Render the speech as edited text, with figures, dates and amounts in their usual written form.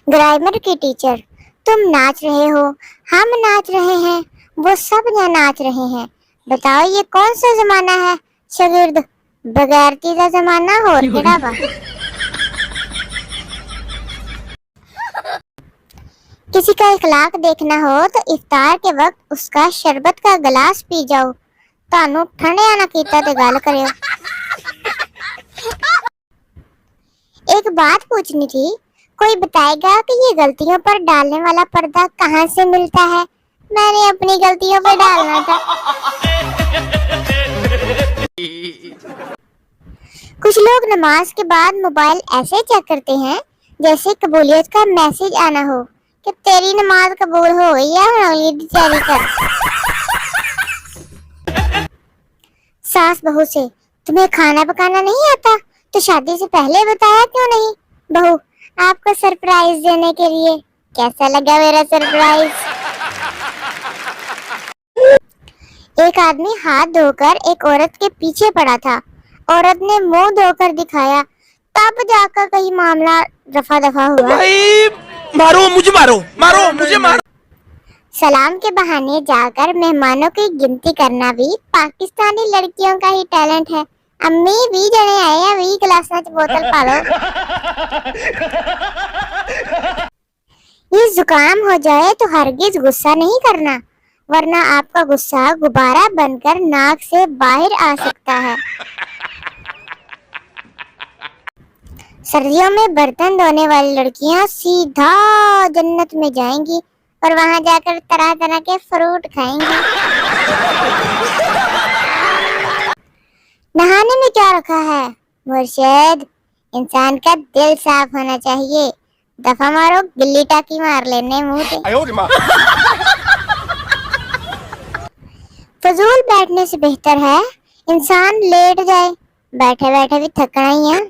Grammar की teacher, तुम नाच रहे हो, हम नाच रहे हैं, वो सब यहाँ नाच रहे हैं, बताओ ये कौन सा जमाना है? शागिर्द, बगैरती का जमाना हो केड़ा वा। किसी का इखलाक देखना हो तो इफ्तार के वक्त उसका शरबत का गिलास पी जाओ, तानू ठंडे आना कीता ते गल करियो। एक बात पूछनी थी, कोई बताएगा कि ये गलतियों पर डालने वाला पर्दा कहाँ से मिलता है? मैंने अपनी गलतियों पर डालना था। कुछ लोग नमाज के बाद मोबाइल ऐसे चेक करते हैं जैसे कबूलियत का मैसेज आना हो कि तेरी नमाज कबूल हो गई है, जारी कर। सास बहू से, तुम्हें खाना पकाना नहीं आता तो शादी से पहले बताया क्यों नहीं? बहू, आपको सरप्राइज देने के लिए। कैसा लगा मेरा सरप्राइज? एक आदमी हाथ धोकर एक औरत के पीछे पड़ा था। औरत ने मुंह धोकर दिखाया, तब जाकर कहीं मामला रफा दफा हुआ। भाई मारो मुझे, मारो मुझे, मारो। सलाम के बहाने जाकर मेहमानों की गिनती करना भी पाकिस्तानी लड़कियों का ही टैलेंट है। अम्मी 20 जने आए हैं, 20 गिलासां च बोतल पालो। ये जुकाम हो जाए तो हरगिज गुस्सा नहीं करना, वरना आपका गुस्सा गुब्बारा बनकर नाक से बाहर आ सकता है। सर्दियों में बर्तन धोने वाली लड़कियां सीधा जन्नत में जाएंगी और वहां जाकर तरह तरह के फ्रूट खाएंगी। नहाने में क्या रखा है? मुर्शिद, इंसान का दिल साफ होना चाहिए। दफा मारो, गिल्ली टाकी मार लेने मुंह पे। फजूल बैठने से बेहतर है इंसान लेट जाए, बैठे बैठे भी थकना ही है।